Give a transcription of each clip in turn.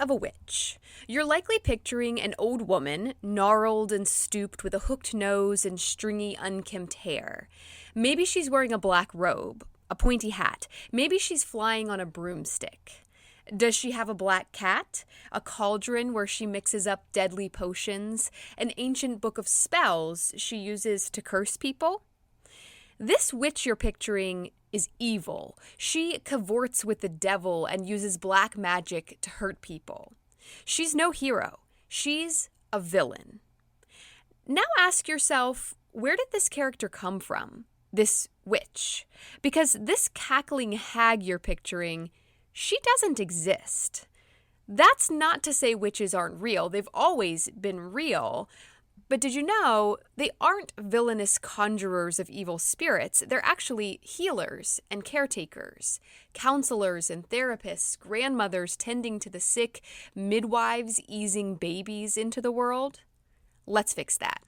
of a witch. You're likely picturing an old woman, gnarled and stooped with a hooked nose and stringy, unkempt hair. Maybe she's wearing a black robe, a pointy hat. Maybe she's flying on a broomstick. Does she have a black cat, a cauldron where she mixes up deadly potions, an ancient book of spells she uses to curse people? This witch you're picturing is evil. She cavorts with the devil and uses black magic to hurt people. She's no hero. She's a villain. Now ask yourself, where did this character come from? This witch? Because this cackling hag you're picturing, she doesn't exist. That's not to say witches aren't real. They've always been real. But did you know they aren't villainous conjurors of evil spirits? They're actually healers and caretakers, counselors and therapists, grandmothers tending to the sick, midwives easing babies into the world. Let's fix that.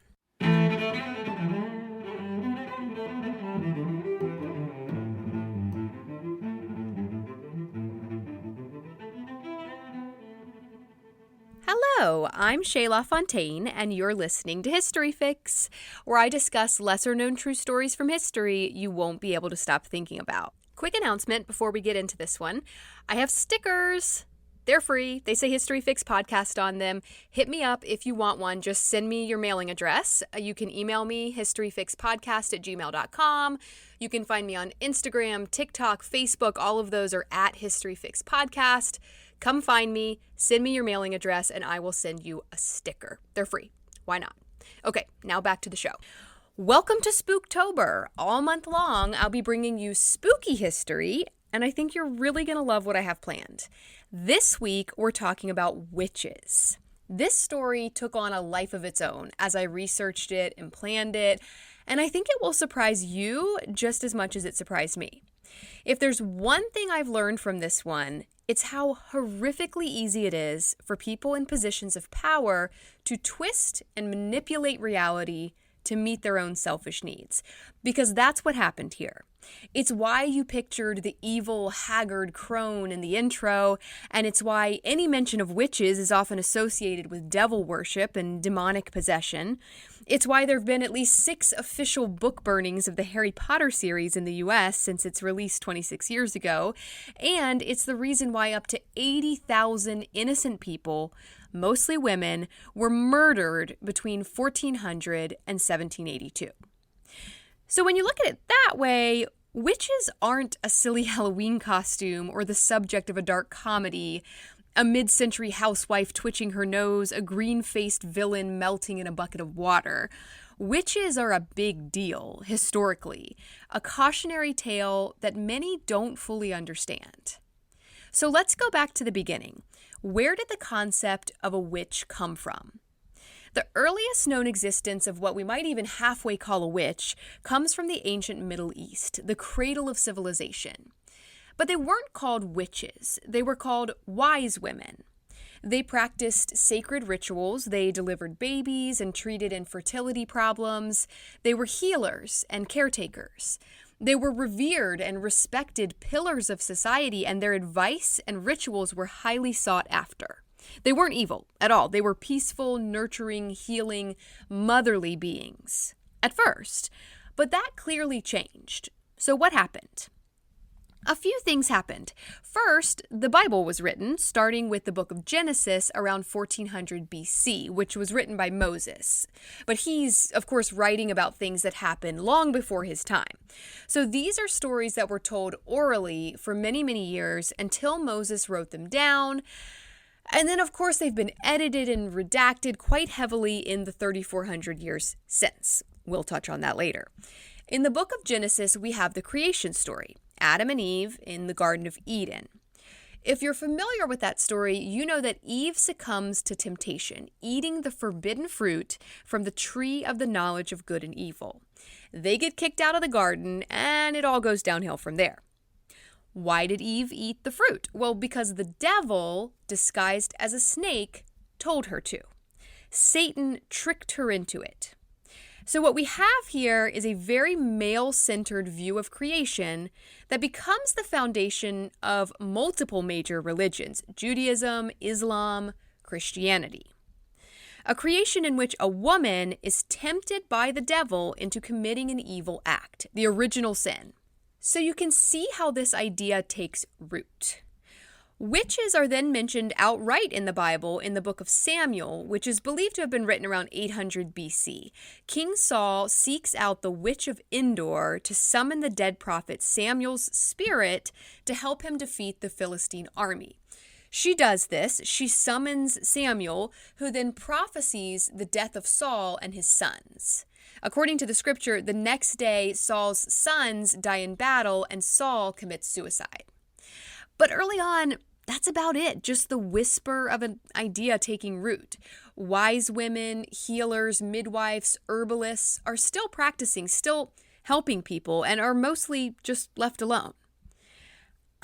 Hello, I'm Shayla Fontaine, and you're listening to History Fix, where I discuss lesser-known true stories from history you won't be able to stop thinking about. Quick announcement before we get into this one. I have stickers. They're free. They say History Fix Podcast on them. Hit me up if you want one. Just send me your mailing address. You can email me, historyfixpodcast@gmail.com. You can find me on Instagram, TikTok, Facebook. All of those are at History Fix Podcast. Come find me, send me your mailing address, and I will send you a sticker. They're free. Why not? Okay, now back to the show. Welcome to Spooktober. All month long, I'll be bringing you spooky history, and I think you're really going to love what I have planned. This week, we're talking about witches. This story took on a life of its own as I researched it and planned it, and I think it will surprise you just as much as it surprised me. If there's one thing I've learned from this one, it's how horrifically easy it is for people in positions of power to twist and manipulate reality to meet their own selfish needs. Because that's what happened here. It's why you pictured the evil, haggard crone in the intro, and it's why any mention of witches is often associated with devil worship and demonic possession. It's why there have been at least 6 official book burnings of the Harry Potter series in the US since its release 26 years ago, and it's the reason why up to 80,000 innocent people, mostly women, were murdered between 1400 and 1782. So when you look at it that way, witches aren't a silly Halloween costume or the subject of a dark comedy, a mid-century housewife twitching her nose, a green-faced villain melting in a bucket of water. Witches are a big deal, historically, a cautionary tale that many don't fully understand. So let's go back to the beginning. Where did the concept of a witch come from? The earliest known existence of what we might even halfway call a witch comes from the ancient Middle East, the cradle of civilization. But they weren't called witches. They were called wise women. They practiced sacred rituals. They delivered babies and treated infertility problems. They were healers and caretakers. They were revered and respected pillars of society, and their advice and rituals were highly sought after. They weren't evil at all. They were peaceful, nurturing, healing, motherly beings at first. But that clearly changed. So what happened? A few things happened. First, the Bible was written, starting with the book of Genesis around 1400 BC, which was written by Moses. But he's, of course, writing about things that happened long before his time. So these are stories that were told orally for many, many years until Moses wrote them down. And then, of course, they've been edited and redacted quite heavily in the 3,400 years since. We'll touch on that later. In the book of Genesis, we have the creation story, Adam and Eve in the Garden of Eden. If you're familiar with that story, you know that Eve succumbs to temptation, eating the forbidden fruit from the tree of the knowledge of good and evil. They get kicked out of the garden, and it all goes downhill from there. Why did Eve eat the fruit? Well, because the devil, disguised as a snake, told her to. Satan tricked her into it. So what we have here is a very male-centered view of creation that becomes the foundation of multiple major religions: Judaism, Islam, Christianity. A creation in which a woman is tempted by the devil into committing an evil act, the original sin. So you can see how this idea takes root. Witches are then mentioned outright in the Bible in the book of Samuel, which is believed to have been written around 800 BC. King Saul seeks out the witch of Endor to summon the dead prophet Samuel's spirit to help him defeat the Philistine army. She does this. She summons Samuel, who then prophesies the death of Saul and his sons. According to the scripture, the next day Saul's sons die in battle and Saul commits suicide. But early on, that's about it, just the whisper of an idea taking root. Wise women, healers, midwives, herbalists are still practicing, still helping people, and are mostly just left alone.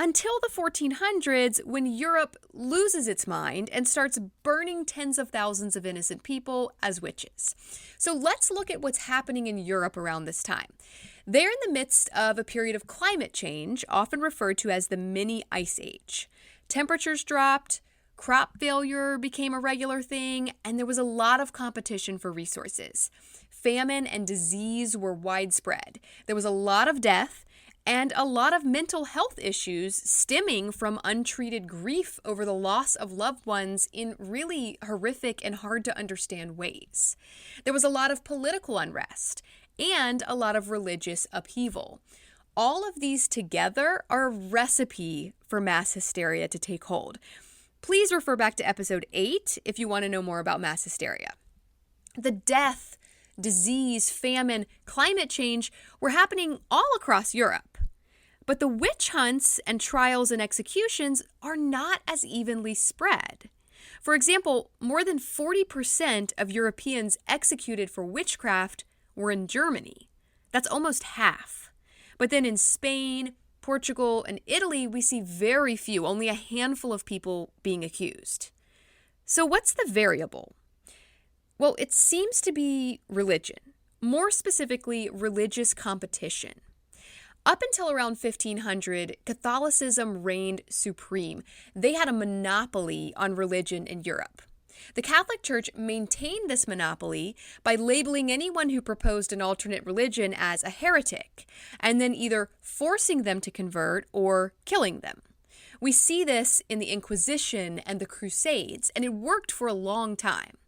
Until the 1400s, when Europe loses its mind and starts burning tens of thousands of innocent people as witches. So let's look at what's happening in Europe around this time. They're in the midst of a period of climate change, often referred to as the mini ice age. Temperatures dropped, crop failure became a regular thing, and there was a lot of competition for resources. Famine and disease were widespread. There was a lot of death and a lot of mental health issues stemming from untreated grief over the loss of loved ones in really horrific and hard to understand ways. There was a lot of political unrest and a lot of religious upheaval. All of these together are a recipe for mass hysteria to take hold. Please refer back to episode 8 if you want to know more about mass hysteria. The death, disease, famine, climate change were happening all across Europe. But the witch hunts and trials and executions are not as evenly spread. For example, more than 40% of Europeans executed for witchcraft were in Germany. That's almost half. But then in Spain, Portugal, and Italy, we see very few, only a handful of people being accused. So what's the variable? Well, it seems to be religion, more specifically religious competition. Up until around 1500, Catholicism reigned supreme. They had a monopoly on religion in Europe. The Catholic Church maintained this monopoly by labeling anyone who proposed an alternate religion as a heretic, and then either forcing them to convert or killing them. We see this in the Inquisition and the Crusades, and it worked for a long time.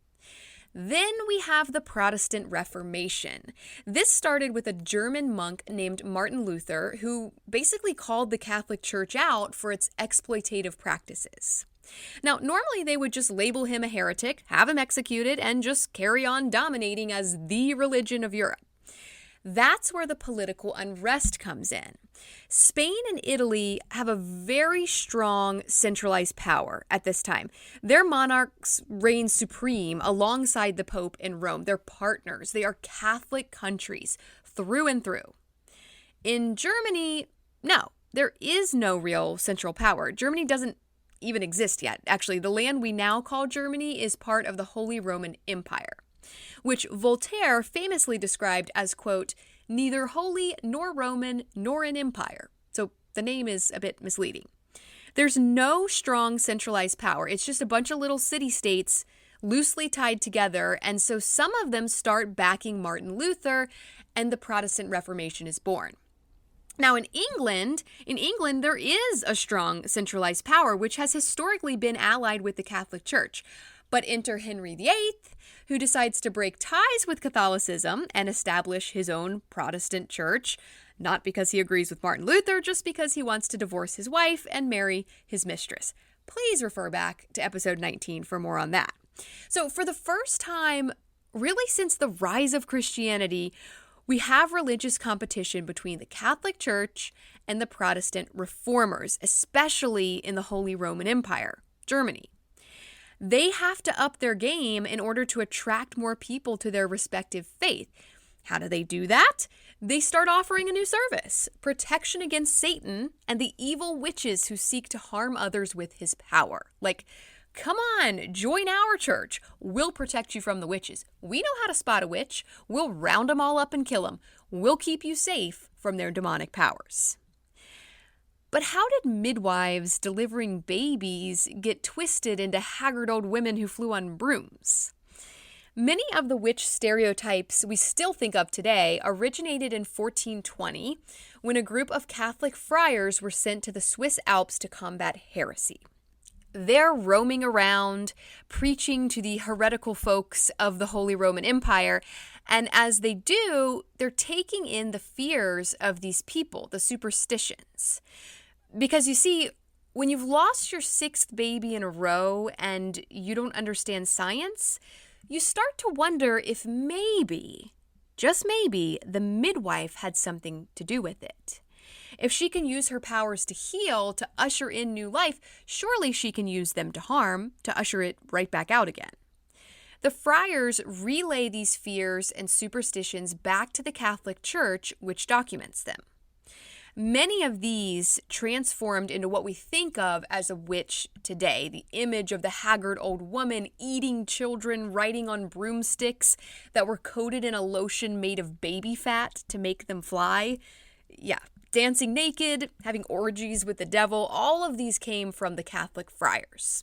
Then we have the Protestant Reformation. This started with a German monk named Martin Luther, who basically called the Catholic Church out for its exploitative practices. Now, normally they would just label him a heretic, have him executed, and just carry on dominating as the religion of Europe. That's where the political unrest comes in. Spain and Italy have a very strong centralized power at this time. Their monarchs reign supreme alongside the Pope in Rome. They're partners. They are Catholic countries through and through. In Germany, no, there is no real central power. Germany doesn't even exist yet. Actually, the land we now call Germany is part of the Holy Roman Empire, which Voltaire famously described as, quote, neither holy nor Roman nor an empire. So the name is a bit misleading. There's no strong centralized power. It's just a bunch of little city-states loosely tied together, and so some of them start backing Martin Luther, and the Protestant Reformation is born. Now, in England, there is a strong centralized power, which has historically been allied with the Catholic Church. But enter Henry VIII, who decides to break ties with Catholicism and establish his own Protestant church, not because he agrees with Martin Luther, just because he wants to divorce his wife and marry his mistress. Please refer back to episode 19 for more on that. So for the first time, really since the rise of Christianity, we have religious competition between the Catholic Church and the Protestant reformers, especially in the Holy Roman Empire, Germany. They have to up their game in order to attract more people to their respective faith. How do they do that? They start offering a new service, protection against Satan and the evil witches who seek to harm others with his power, like Come on, join our church. We'll protect you from the witches. We know how to spot a witch. We'll round them all up and kill them. We'll keep you safe from their demonic powers. But how did midwives delivering babies get twisted into haggard old women who flew on brooms? Many of the witch stereotypes we still think of today originated in 1420 when a group of Catholic friars were sent to the Swiss Alps to combat heresy. They're roaming around, preaching to the heretical folks of the Holy Roman Empire, and as they do, they're taking in the fears of these people, the superstitions. Because you see, when you've lost your sixth baby in a row and you don't understand science, you start to wonder if maybe, just maybe, the midwife had something to do with it. If she can use her powers to heal, to usher in new life, surely she can use them to harm, to usher it right back out again. The friars relay these fears and superstitions back to the Catholic Church, which documents them. Many of these transformed into what we think of as a witch today, the image of the haggard old woman eating children, riding on broomsticks that were coated in a lotion made of baby fat to make them fly. Yeah, dancing naked, having orgies with the devil, all of these came from the Catholic friars.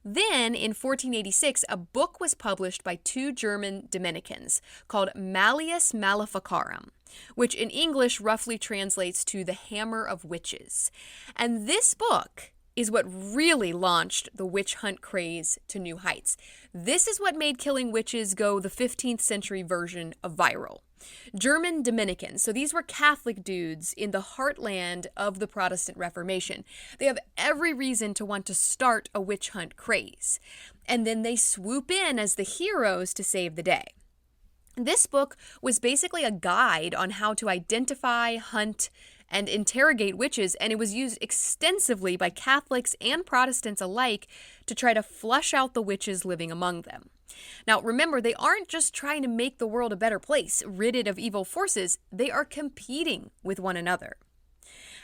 Then, in 1486, a book was published by two German Dominicans called Malleus Maleficarum, which in English roughly translates to the Hammer of Witches. And this book is what really launched the witch hunt craze to new heights. This is what made killing witches go the 15th century version of viral. German Dominicans, so these were Catholic dudes in the heartland of the Protestant Reformation. They have every reason to want to start a witch hunt craze. And then they swoop in as the heroes to save the day. This book was basically a guide on how to identify, hunt, and interrogate witches, and it was used extensively by Catholics and Protestants alike to try to flush out the witches living among them. Now, remember, they aren't just trying to make the world a better place, ridded of evil forces. They are competing with one another.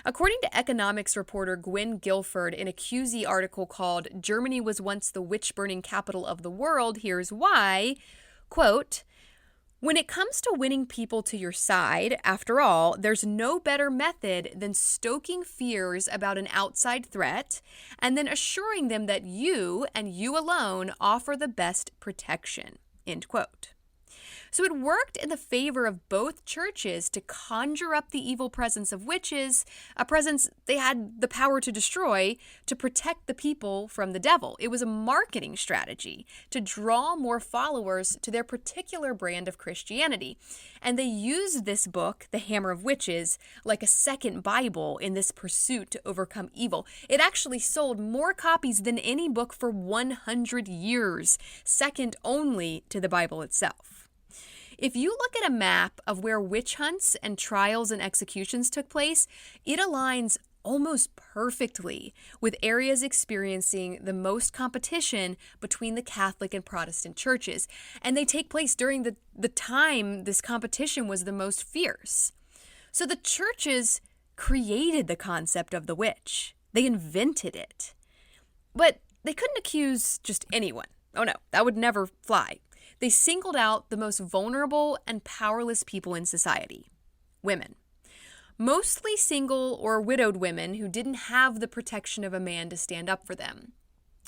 According to economics reporter Gwen Guilford in a QZ article called "Germany Was Once the Witch-Burning Capital of the World, Here's Why," quote, "When it comes to winning people to your side, after all, there's no better method than stoking fears about an outside threat and then assuring them that you and you alone offer the best protection," end quote. So it worked in the favor of both churches to conjure up the evil presence of witches, a presence they had the power to destroy, to protect the people from the devil. It was a marketing strategy to draw more followers to their particular brand of Christianity. And they used this book, The Hammer of Witches, like a second Bible in this pursuit to overcome evil. It actually sold more copies than any book for 100 years, second only to the Bible itself. If you look at a map of where witch hunts and trials and executions took place, it aligns almost perfectly with areas experiencing the most competition between the Catholic and Protestant churches. And they take place during the time this competition was the most fierce. So the churches created the concept of the witch. They invented it. But they couldn't accuse just anyone. Oh no, that would never fly. They singled out the most vulnerable and powerless people in society, women. Mostly single or widowed women who didn't have the protection of a man to stand up for them.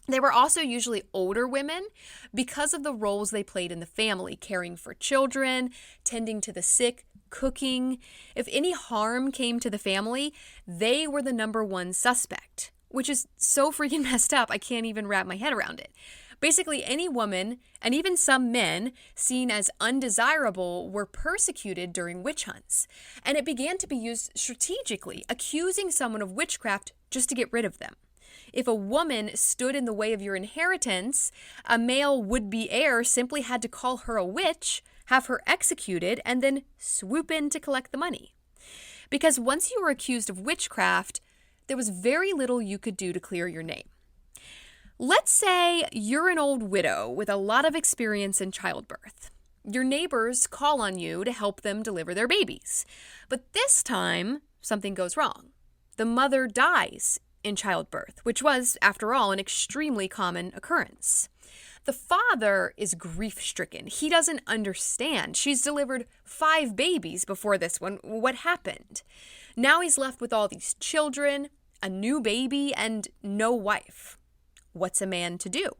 They were also usually older women because of the roles they played in the family, caring for children, tending to the sick, cooking. If any harm came to the family, they were the number one suspect, which is so freaking messed up, I can't even wrap my head around it. Basically, any woman, and even some men, seen as undesirable were persecuted during witch hunts. And it began to be used strategically, accusing someone of witchcraft just to get rid of them. If a woman stood in the way of your inheritance, a male would-be heir simply had to call her a witch, have her executed, and then swoop in to collect the money. Because once you were accused of witchcraft, there was very little you could do to clear your name. Let's say you're an old widow with a lot of experience in childbirth. Your neighbors call on you to help them deliver their babies. But this time, something goes wrong. The mother dies in childbirth, which was, after all, an extremely common occurrence. The father is grief-stricken. He doesn't understand. She's delivered 5 babies before this one. What happened? Now he's left with all these children, a new baby, and no wife. What's a man to do?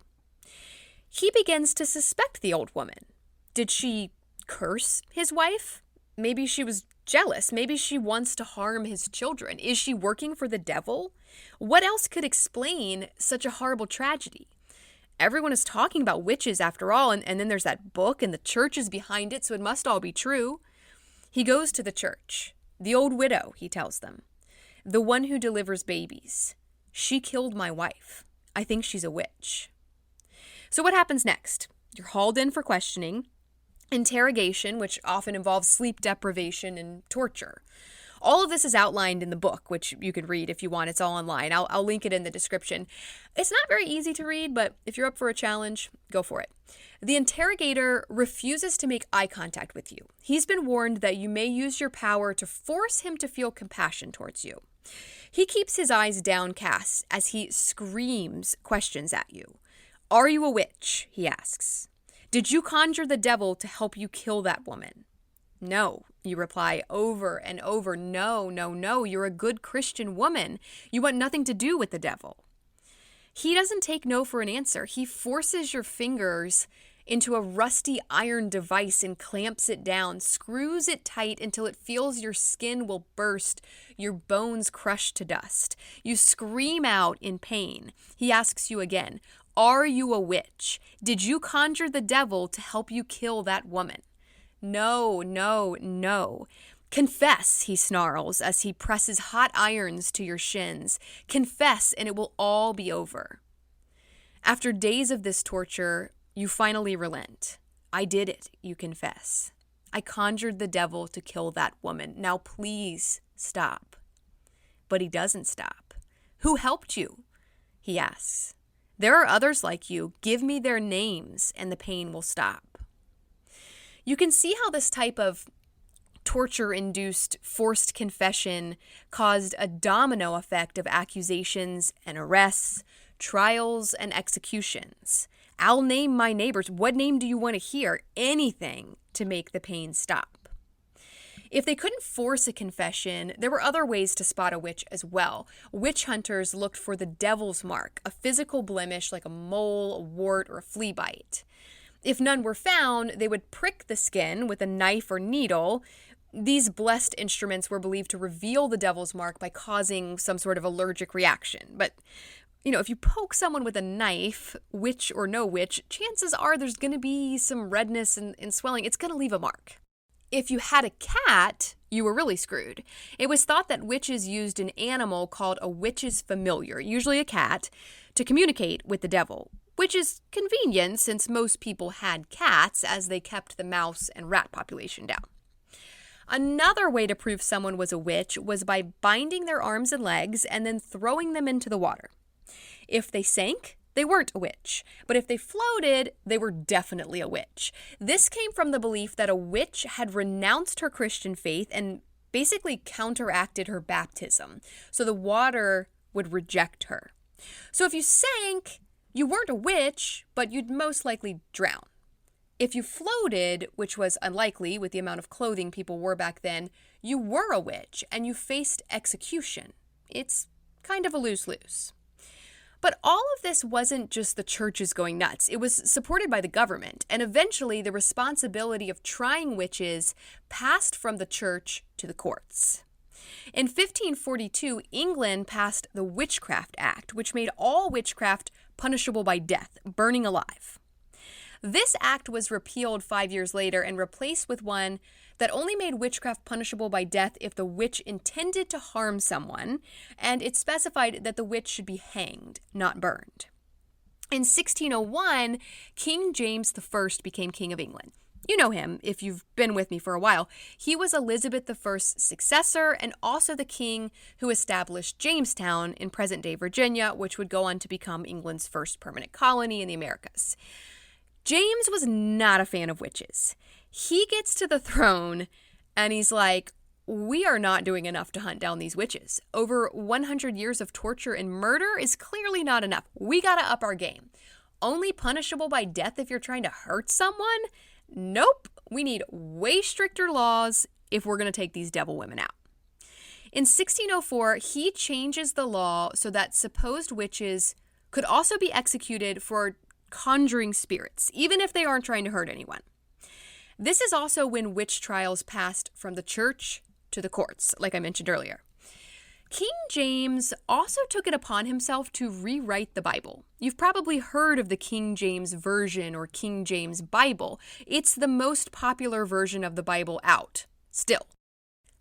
He begins to suspect the old woman. Did she curse his wife? Maybe she was jealous. Maybe she wants to harm his children. Is she working for the devil? What else could explain such a horrible tragedy? Everyone is talking about witches after all, and then there's that book and the church is behind it, so it must all be true. He goes to the church. The old widow, he tells them. The one who delivers babies. She killed my wife. I think she's a witch. So what happens next? You're hauled in for questioning, interrogation, which often involves sleep deprivation and torture. All of this is outlined in the book, which you could read if you want. It's all online. I'll link it in the description. It's not very easy to read, but if you're up for a challenge, go for it. The interrogator refuses to make eye contact with you. He's been warned that you may use your power to force him to feel compassion towards you. He keeps his eyes downcast as he screams questions at you. Are you a witch? He asks. Did you conjure the devil to help you kill that woman? No, you reply over and over. No, no, no. You're a good Christian woman. You want nothing to do with the devil. He doesn't take no for an answer. He forces your fingers into a rusty iron device and clamps it down, screws it tight until it feels your skin will burst, your bones crushed to dust. You scream out in pain. He asks you again, are you a witch? Did you conjure the devil to help you kill that woman? No, no, no. Confess, he snarls as he presses hot irons to your shins. Confess and it will all be over. After days of this torture, you finally relent. I did it, you confess. I conjured the devil to kill that woman. Now please stop. But he doesn't stop. Who helped you? He asks. There are others like you. Give me their names and the pain will stop. You can see how this type of torture-induced forced confession caused a domino effect of accusations and arrests, trials and executions. I'll name my neighbors. What name do you want to hear? Anything to make the pain stop. If they couldn't force a confession, there were other ways to spot a witch as well. Witch hunters looked for the devil's mark, a physical blemish like a mole, a wart, or a flea bite. If none were found, they would prick the skin with a knife or needle. These blessed instruments were believed to reveal the devil's mark by causing some sort of allergic reaction. But, if you poke someone with a knife, witch or no witch, chances are there's going to be some redness and swelling. It's going to leave a mark. If you had a cat, you were really screwed. It was thought that witches used an animal called a witch's familiar, usually a cat, to communicate with the devil, which is convenient since most people had cats as they kept the mouse and rat population down. Another way to prove someone was a witch was by binding their arms and legs and then throwing them into the water. If they sank, they weren't a witch, but if they floated, they were definitely a witch. This came from the belief that a witch had renounced her Christian faith and basically counteracted her baptism, so the water would reject her. So if you sank, you weren't a witch, but you'd most likely drown. If you floated, which was unlikely with the amount of clothing people wore back then, you were a witch and you faced execution. It's kind of a lose-lose. But all of this wasn't just the churches going nuts. It was supported by the government, and eventually the responsibility of trying witches passed from the church to the courts. In 1542, England passed the Witchcraft Act, which made all witchcraft punishable by death, burning alive. This act was repealed 5 years later and replaced with one that only made witchcraft punishable by death if the witch intended to harm someone, and it specified that the witch should be hanged, not burned. In 1601, King James I became King of England. You know him if you've been with me for a while. He was Elizabeth I's successor and also the king who established Jamestown in present-day Virginia, which would go on to become England's first permanent colony in the Americas. James was not a fan of witches. He gets to the throne and he's like, we are not doing enough to hunt down these witches. Over 100 years of torture and murder is clearly not enough. We gotta up our game. Only punishable by death if you're trying to hurt someone? Nope. We need way stricter laws if we're gonna take these devil women out. In 1604, he changes the law so that supposed witches could also be executed for conjuring spirits, even if they aren't trying to hurt anyone. This is also when witch trials passed from the church to the courts, like I mentioned earlier. King James also took it upon himself to rewrite the Bible. You've probably heard of the King James Version or King James Bible. It's the most popular version of the Bible out, still.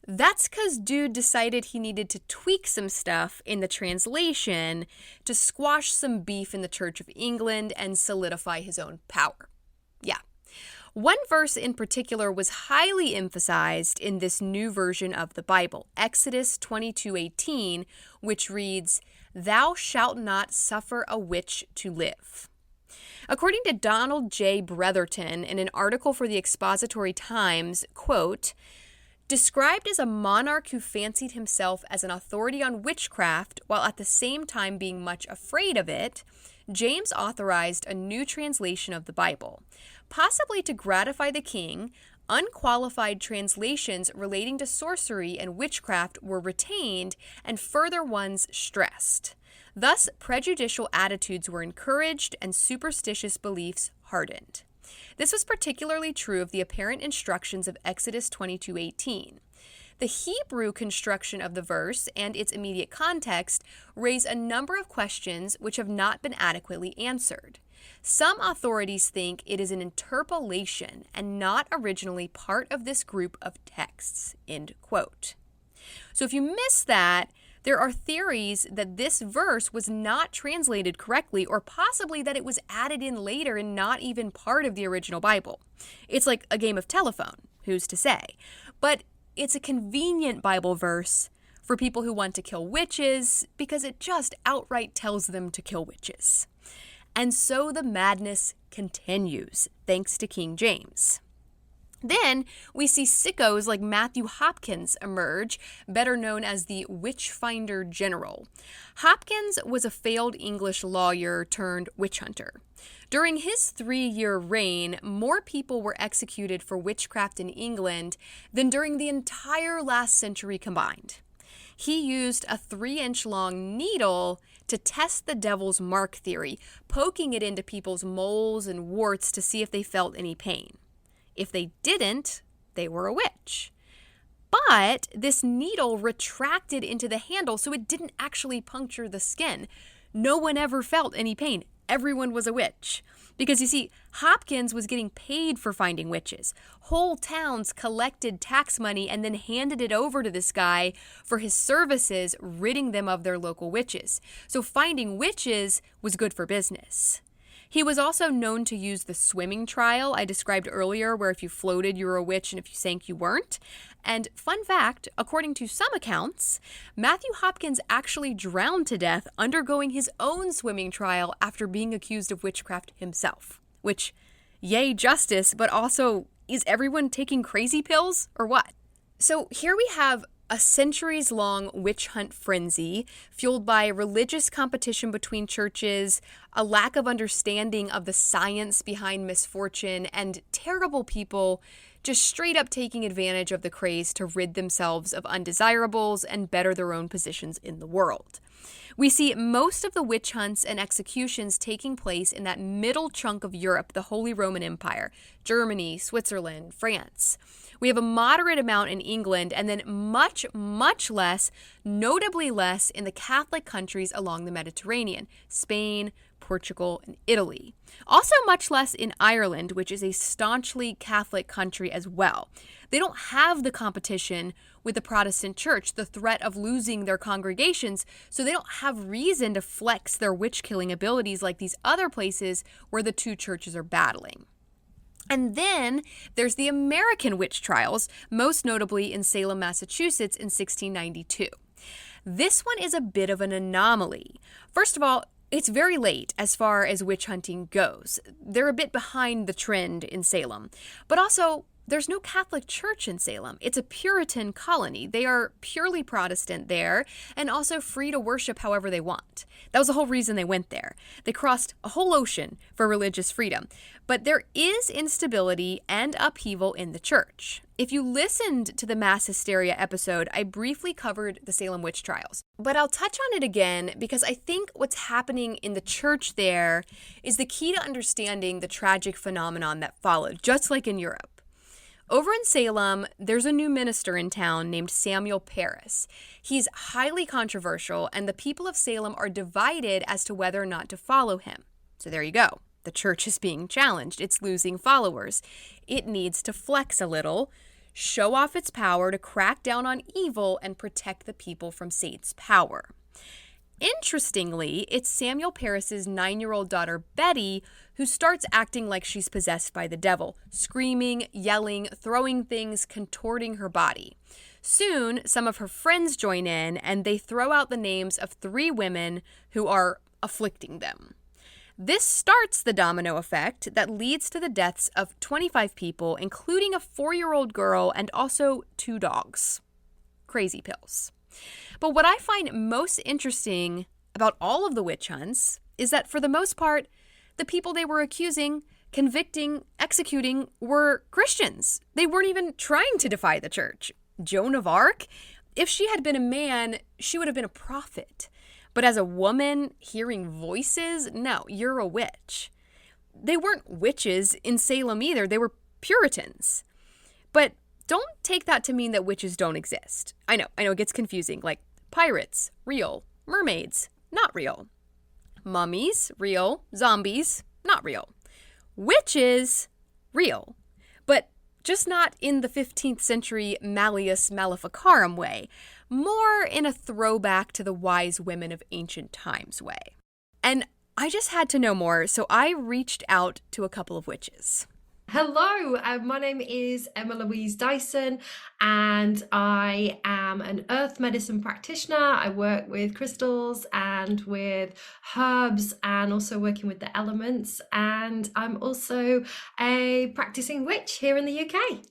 That's because dude decided he needed to tweak some stuff in the translation to squash some beef in the Church of England and solidify his own power. Yeah. One verse in particular was highly emphasized in this new version of the Bible, Exodus 22:18, which reads, "Thou shalt not suffer a witch to live." According to Donald J. Bretherton in an article for the Expository Times, quote, described as a monarch who fancied himself as an authority on witchcraft while at the same time being much afraid of it, James authorized a new translation of the Bible. Possibly to gratify the king, unqualified translations relating to sorcery and witchcraft were retained and further ones stressed. Thus, prejudicial attitudes were encouraged and superstitious beliefs hardened. This was particularly true of the apparent instructions of Exodus 22:18. The Hebrew construction of the verse and its immediate context raise a number of questions which have not been adequately answered. Some authorities think it is an interpolation and not originally part of this group of texts, end quote. So if you miss that, there are theories that this verse was not translated correctly or possibly that it was added in later and not even part of the original Bible. It's like a game of telephone, who's to say? But it's a convenient Bible verse for people who want to kill witches because it just outright tells them to kill witches. And so the madness continues, thanks to King James. Then we see sickos like Matthew Hopkins emerge, better known as the Witchfinder General. Hopkins was a failed English lawyer turned witch hunter. During his 3-year reign, more people were executed for witchcraft in England than during the entire last century combined. He used a 3-inch long needle to test the devil's mark theory, poking it into people's moles and warts to see if they felt any pain. If they didn't, they were a witch. But this needle retracted into the handle, so it didn't actually puncture the skin. No one ever felt any pain. Everyone was a witch. Because you see, Hopkins was getting paid for finding witches. Whole towns collected tax money and then handed it over to this guy for his services, ridding them of their local witches. So finding witches was good for business. He was also known to use the swimming trial I described earlier, where if you floated, you were a witch, and if you sank, you weren't. And fun fact, according to some accounts, Matthew Hopkins actually drowned to death undergoing his own swimming trial after being accused of witchcraft himself. Which, yay justice, but also, is everyone taking crazy pills or what? So here we have a centuries-long witch hunt frenzy fueled by religious competition between churches, a lack of understanding of the science behind misfortune, and terrible people just straight up taking advantage of the craze to rid themselves of undesirables and better their own positions in the world. We see most of the witch hunts and executions taking place in that middle chunk of Europe, the Holy Roman Empire, Germany, Switzerland, France. We have a moderate amount in England and then much, much less, notably less in the Catholic countries along the Mediterranean, Spain, Portugal, and Italy. Also much less in Ireland, which is a staunchly Catholic country as well. They don't have the competition with the Protestant church, the threat of losing their congregations, so they don't have reason to flex their witch-killing abilities like these other places where the two churches are battling. And then there's the American witch trials, most notably in Salem, Massachusetts in 1692. This one is a bit of an anomaly. First of all, it's very late as far as witch hunting goes. They're a bit behind the trend in Salem. But also, there's no Catholic church in Salem. It's a Puritan colony. They are purely Protestant there and also free to worship however they want. That was the whole reason they went there. They crossed a whole ocean for religious freedom. But there is instability and upheaval in the church. If you listened to the mass hysteria episode, I briefly covered the Salem witch trials. But I'll touch on it again because I think what's happening in the church there is the key to understanding the tragic phenomenon that followed, just like in Europe. Over in Salem, there's a new minister in town named Samuel Parris. He's highly controversial, and the people of Salem are divided as to whether or not to follow him. So there you go. The church is being challenged. It's losing followers. It needs to flex a little, show off its power to crack down on evil and protect the people from Satan's power. Interestingly, it's Samuel Parris's 9-year-old daughter, Betty, who starts acting like she's possessed by the devil, screaming, yelling, throwing things, contorting her body. Soon, some of her friends join in, and they throw out the names of 3 women who are afflicting them. This starts the domino effect that leads to the deaths of 25 people, including a 4-year-old girl and also 2 dogs. Crazy pills. But what I find most interesting about all of the witch hunts is that for the most part, the people they were accusing, convicting, executing were Christians. They weren't even trying to defy the church. Joan of Arc, if she had been a man, she would have been a prophet. But as a woman hearing voices, no, you're a witch. They weren't witches in Salem either. They were Puritans. But don't take that to mean that witches don't exist. I know it gets confusing. Like pirates, real. Mermaids, not real. Mummies, real. Zombies, not real. Witches, real. But just not in the 15th century Malleus Maleficarum way. More in a throwback to the wise women of ancient times way. And I just had to know more, so I reached out to a couple of witches. Hello, my name is Emma Louise Dyson, and I am an earth medicine practitioner. I work with crystals and with herbs and also working with the elements, and I'm also a practicing witch here in the UK.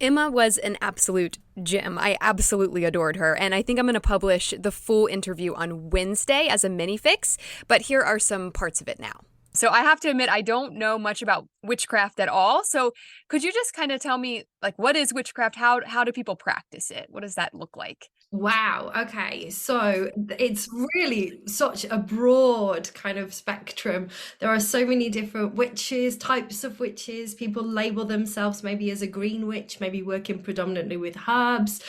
Emma was an absolute gem. I absolutely adored her, and I think I'm going to publish the full interview on Wednesday as a mini fix, but here are some parts of it now. So I have to admit, I don't know much about witchcraft at all. So could you just kind of tell me, like, what is witchcraft? How do people practice it? What does that look like? Wow. Okay. So it's really such a broad kind of spectrum. There are so many different witches, types of witches. People label themselves maybe as a green witch, maybe working predominantly with herbs,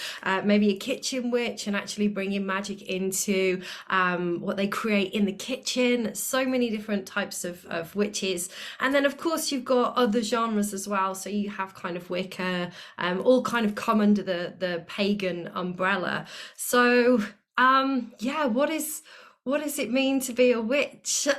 maybe a kitchen witch and actually bringing magic into what they create in the kitchen. So many different types of witches. And then, of course, you've got other genres as well. So you have kind of Wicca, all kind of come under the pagan umbrella. So, what does it mean to be a witch?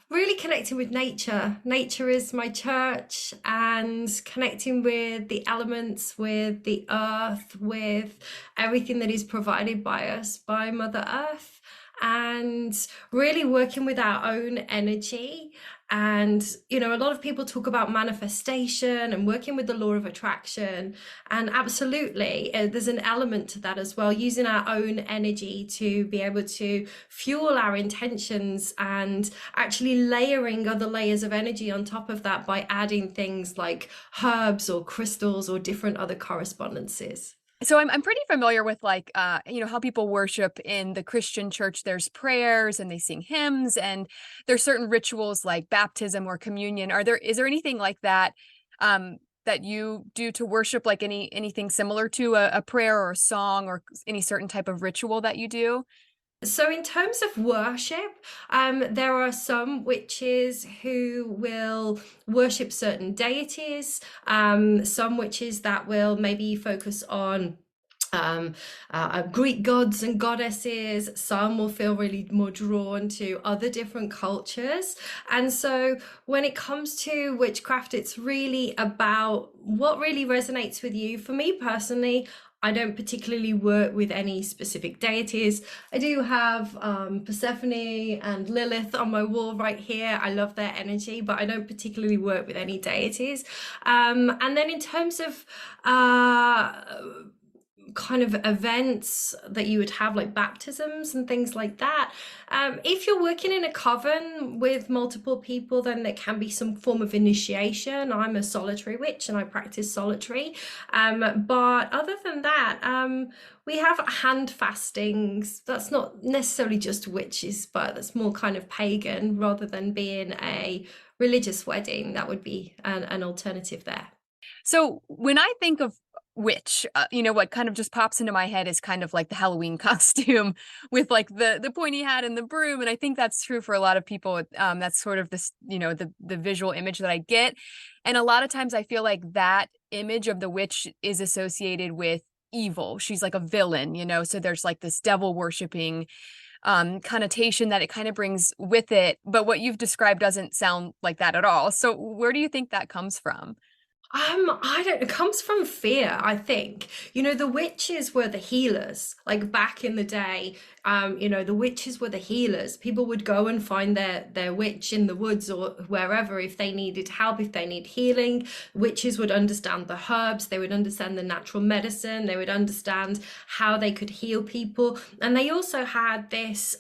Really connecting with nature. Nature is my church, and connecting with the elements, with the earth, with everything that is provided by us, by Mother Earth, and really working with our own energy. And, a lot of people talk about manifestation and working with the law of attraction. And absolutely, there's an element to that as well, using our own energy to be able to fuel our intentions and actually layering other layers of energy on top of that by adding things like herbs or crystals or different other correspondences. So I'm pretty familiar with how people worship in the Christian church. There's prayers and they sing hymns, and there's certain rituals like baptism or communion. Is there anything like that that you do to worship, like anything similar to a prayer or a song or any certain type of ritual that you do? So in terms of worship, there are some witches who will worship certain deities, some witches that will maybe focus on Greek gods and goddesses. Some will feel really more drawn to other different cultures. And so when it comes to witchcraft, it's really about what really resonates with you. For me personally, I don't particularly work with any specific deities. I do have Persephone and Lilith on my wall right here. I love their energy, but I don't particularly work with any deities. And then in terms of kind of events that you would have, like baptisms and things like that, if you're working in a coven with multiple people, then there can be some form of initiation. I'm a solitary witch and I practice solitary, but other than that, we have hand fastings. That's not necessarily just witches, but that's more kind of pagan rather than being a religious wedding. That would be an alternative there. So when I think of witch, what kind of just pops into my head is kind of like the Halloween costume with like the pointy hat and the broom. And I think that's true for a lot of people. That's sort of this, the visual image that I get. And a lot of times I feel like that image of the witch is associated with evil. She's like a villain, so there's like this devil worshiping connotation that it kind of brings with it. But what you've described doesn't sound like that at all. So where do you think that comes from? I don't, it comes from fear, I think. The witches were the healers. Like back in the day, the witches were the healers. People would go and find their witch in the woods or wherever if they needed help, if they need healing. Witches would understand the herbs, they would understand the natural medicine, they would understand how they could heal people. And they also had this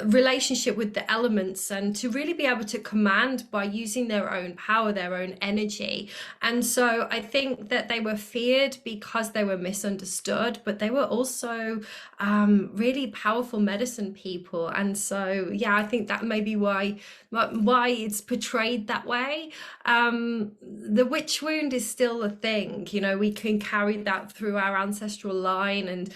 relationship with the elements, and to really be able to command by using their own power, their own energy. And so I think that they were feared because they were misunderstood, but they were also really powerful medicine people. And so yeah, I think that may be why it's portrayed that way. The witch wound is still a thing. We can carry that through our ancestral line, and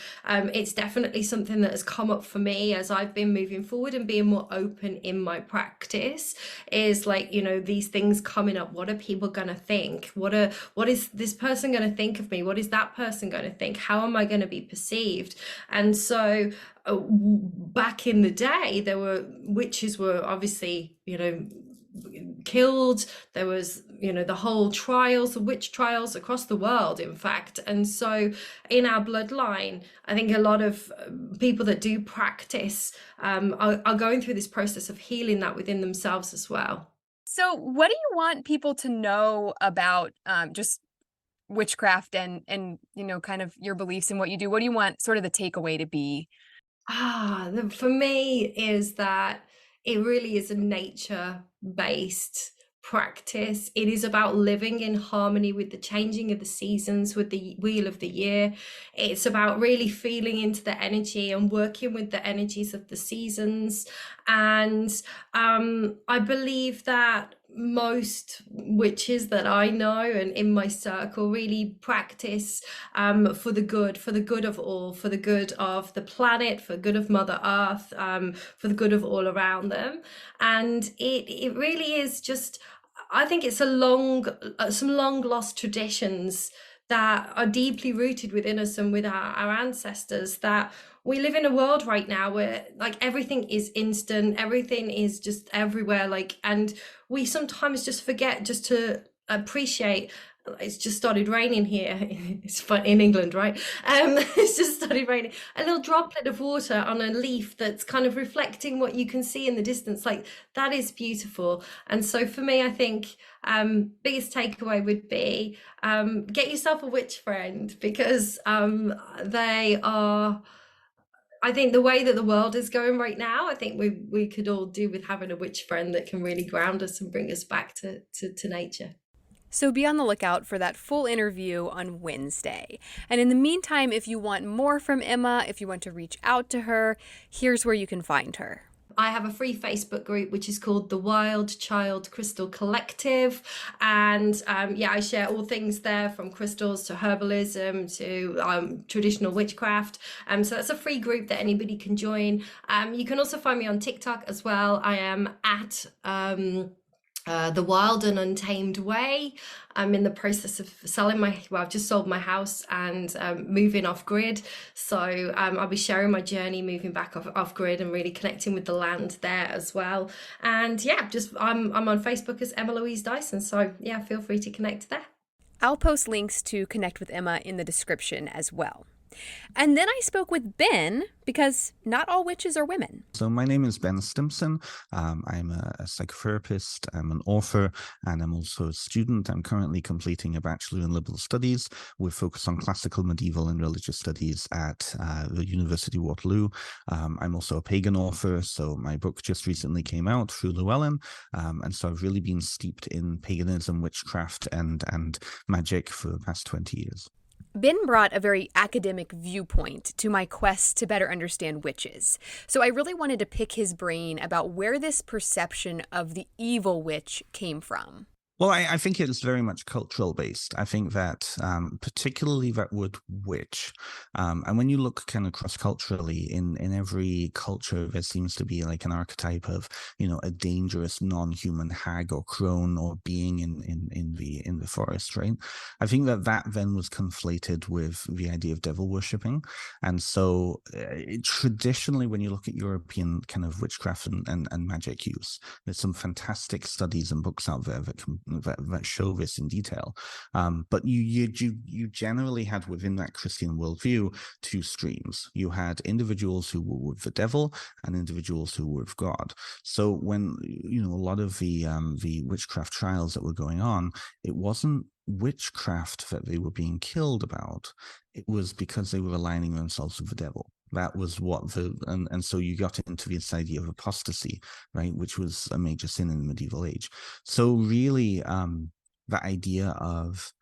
it's definitely something that has come up for me as I've been moving forward and being more open in my practice, is like, these things coming up. What are people going to think? What is this person going to think of me? What is that person going to think? How am I going to be perceived? And so back in the day, witches were obviously, killed. There was, the whole trials, the witch trials across the world, in fact. And so in our bloodline, I think a lot of people that do practice are going through this process of healing that within themselves as well. So what do you want people to know about just witchcraft and kind of your beliefs and what you do? What do you want sort of the takeaway to be? For me is that it really is a nature-based practice. It is about living in harmony with the changing of the seasons, with the wheel of the year. It's about really feeling into the energy and working with the energies of the seasons. And I believe that most witches that I know and in my circle really practice for the good of all, for the good of the planet, for the good of Mother Earth, for the good of all around them. And it really is just, I think it's some long lost traditions that are deeply rooted within us and with our ancestors, that we live in a world right now where like everything is instant, everything is just everywhere, and we sometimes just forget just to appreciate. It's just started raining here. It's fun in England, right? It's just started raining. A little droplet of water on a leaf that's kind of reflecting what you can see in the distance. Like, that is beautiful. And so for me, I think biggest takeaway would be get yourself a witch friend, because they are, I think the way that the world is going right now, I think we could all do with having a witch friend that can really ground us and bring us back to nature. So be on the lookout for that full interview on Wednesday. And in the meantime, if you want more from Emma, if you want to reach out to her, here's where you can find her. I have a free Facebook group which is called the Wild Child Crystal Collective, and I share all things there, from crystals to herbalism to traditional witchcraft. So that's a free group that anybody can join. You can also find me on TikTok as well. I am at The Wild and Untamed Way. I'm in the process of I've just sold my house and moving off grid. So I'll be sharing my journey moving back off grid and really connecting with the land there as well. And yeah, I'm on Facebook as Emma Louise Dyson. So yeah, feel free to connect there. I'll post links to connect with Emma in the description as well. And then I spoke with Ben because not all witches are women. So my name is Ben Stimpson. I'm a psychotherapist, I'm an author, and I'm also a student. I'm currently completing a Bachelor in Liberal Studies with focus on classical, medieval, and religious studies at the University of Waterloo. I'm also a pagan author, so my book just recently came out through Llewellyn, and so I've really been steeped in paganism, witchcraft, and magic for the past 20 years. Ben brought a very academic viewpoint to my quest to better understand witches. So I really wanted to pick his brain about where this perception of the evil witch came from. Well, I think it's very much cultural based. I think that particularly that word witch, and when you look kind of cross culturally in every culture, there seems to be like an archetype of, a dangerous non-human hag or crone or being in the forest, right? I think that then was conflated with the idea of devil worshipping, and so traditionally, when you look at European kind of witchcraft and magic use, there's some fantastic studies and books out there that show this in detail. But you generally had within that Christian worldview two streams. You had individuals who were with the devil and individuals who were with God. So when a lot of the witchcraft trials that were going on, it wasn't witchcraft that they were being killed about. It was because they were aligning themselves with the devil. That was what and so you got into this idea of apostasy, right, which was a major sin in the medieval age. So really, that idea of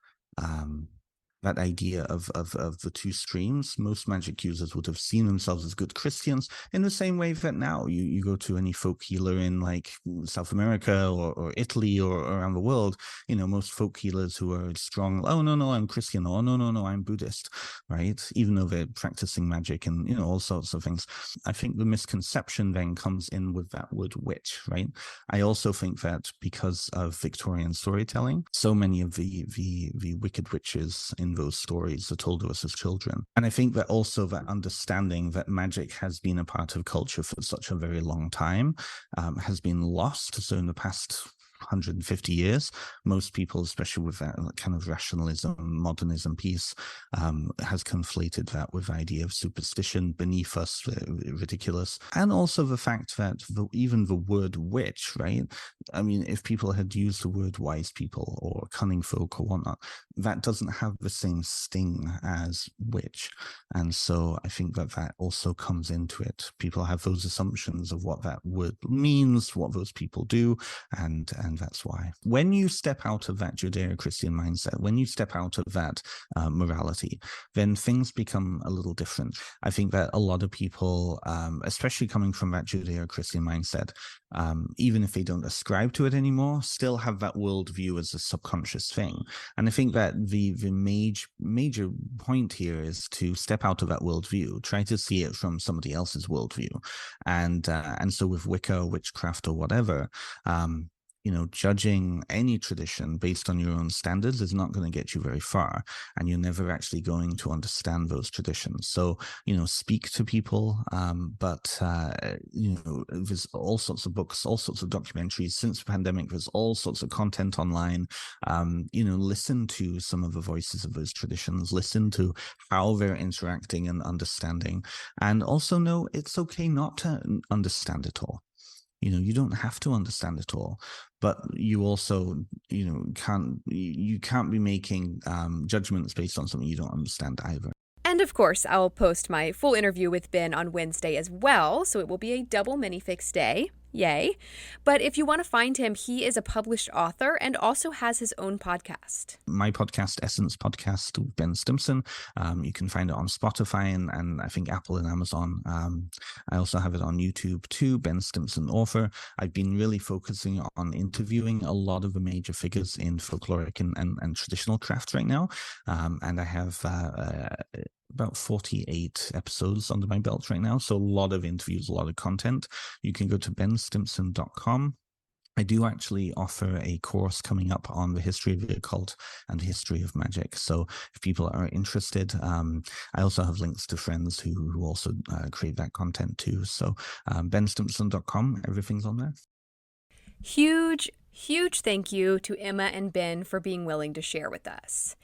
the two streams, most magic users would have seen themselves as good Christians in the same way that now you go to any folk healer in like South America or Italy or around the world, most folk healers who are strong, oh, no, I'm Christian, oh, no, I'm Buddhist, right? Even though they're practicing magic and, all sorts of things. I think the misconception then comes in with that word witch, right? I also think that because of Victorian storytelling, so many of the wicked witches in those stories are told to us as children. And I think that also that understanding that magic has been a part of culture for such a very long time has been lost. So in the past 150 years, most people, especially with that kind of rationalism, modernism piece, has conflated that with the idea of superstition beneath us, ridiculous. And also the fact that even the word witch, right? I mean, if people had used the word wise people or cunning folk or whatnot, that doesn't have the same sting as witch. And so I think that also comes into it. People have those assumptions of what that word means, what those people do, and that's why. When you step out of that Judeo-Christian mindset, when you step out of that morality, then things become a little different. I think that a lot of people, especially coming from that Judeo-Christian mindset, even if they don't ascribe to it anymore, still have that worldview as a subconscious thing. And I think that the major point here is to step out of that worldview, try to see it from somebody else's worldview. And so with Wicca, witchcraft, or whatever, judging any tradition based on your own standards is not going to get you very far, and you're never actually going to understand those traditions. So, speak to people, but there's all sorts of books, all sorts of documentaries. Since the pandemic, there's all sorts of content online. Listen to some of the voices of those traditions, listen to how they're interacting and understanding, and also know it's okay not to understand it all. You don't have to understand it all, but you also, can't be making judgments based on something you don't understand either. And of course, I'll post my full interview with Ben on Wednesday as well, so it will be a double minifix day. Yay. But if you want to find him, he is a published author and also has his own podcast. My podcast, Essence Podcast with Ben Stimpson. You can find it on Spotify and I think Apple and Amazon. I also have it on YouTube too, Ben Stimpson Author. I've been really focusing on interviewing a lot of the major figures in folkloric and traditional crafts right now. And I have about 48 episodes under my belt right now. So a lot of interviews, a lot of content. You can go to benstimpson.com. I do actually offer a course coming up on the history of the occult and the history of magic. So if people are interested, I also have links to friends who also create that content too. So benstimpson.com, everything's on there. Huge Huge thank you to Emma and Ben for being willing to share with us.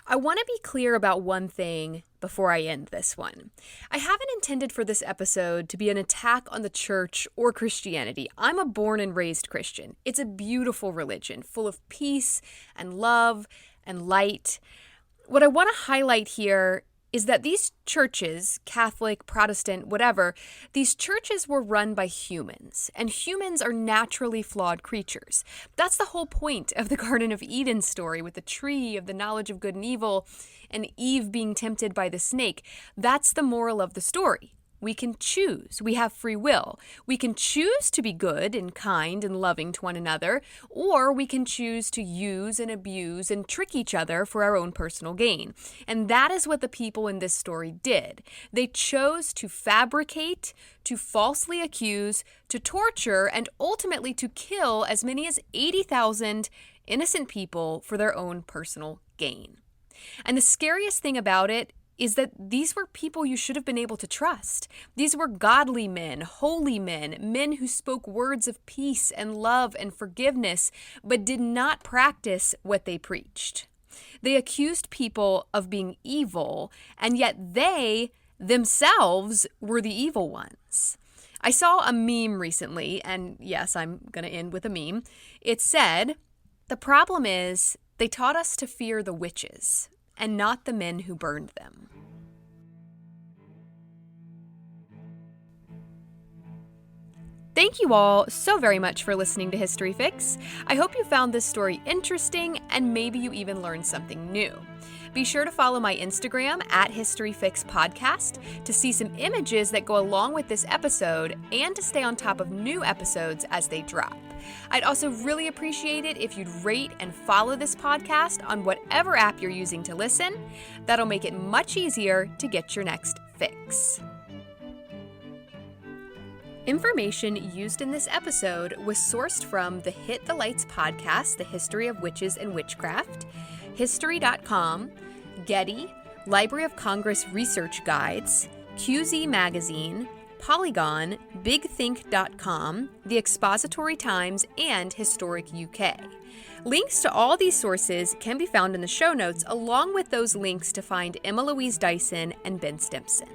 I want to be clear about one thing before I end this one. I haven't intended for this episode to be an attack on the church or Christianity. I'm a born and raised Christian. It's a beautiful religion, full of peace and love and light. What I want to highlight here is that these churches, Catholic, Protestant, whatever, these churches were run by humans, and humans are naturally flawed creatures. That's the whole point of the Garden of Eden story with the tree of the knowledge of good and evil and Eve being tempted by the snake. That's the moral of the story. We can choose. We have free will. We can choose to be good and kind and loving to one another, or we can choose to use and abuse and trick each other for our own personal gain. And that is what the people in this story did. They chose to fabricate, to falsely accuse, to torture, and ultimately to kill as many as 80,000 innocent people for their own personal gain. And the scariest thing about it is that these were people you should have been able to trust. These were godly men, holy men, men who spoke words of peace and love and forgiveness, but did not practice what they preached. They accused people of being evil, and yet they themselves were the evil ones. I saw a meme recently, and yes, I'm going to end with a meme. It said, "The problem is they taught us to fear the witches and not the men who burned them." Thank you all so very much for listening to History Fix. I hope you found this story interesting and maybe you even learned something new. Be sure to follow my Instagram at History Fix Podcast to see some images that go along with this episode and to stay on top of new episodes as they drop. I'd also really appreciate it if you'd rate and follow this podcast on whatever app you're using to listen. That'll make it much easier to get your next fix. Information used in this episode was sourced from the Hit the Lights podcast, The History of Witches and Witchcraft, History.com, Getty, Library of Congress Research Guides, QZ Magazine, Polygon, BigThink.com, The Expository Times, and Historic UK. Links to all these sources can be found in the show notes, along with those links to find Emma Louise Dyson and Ben Stimpson.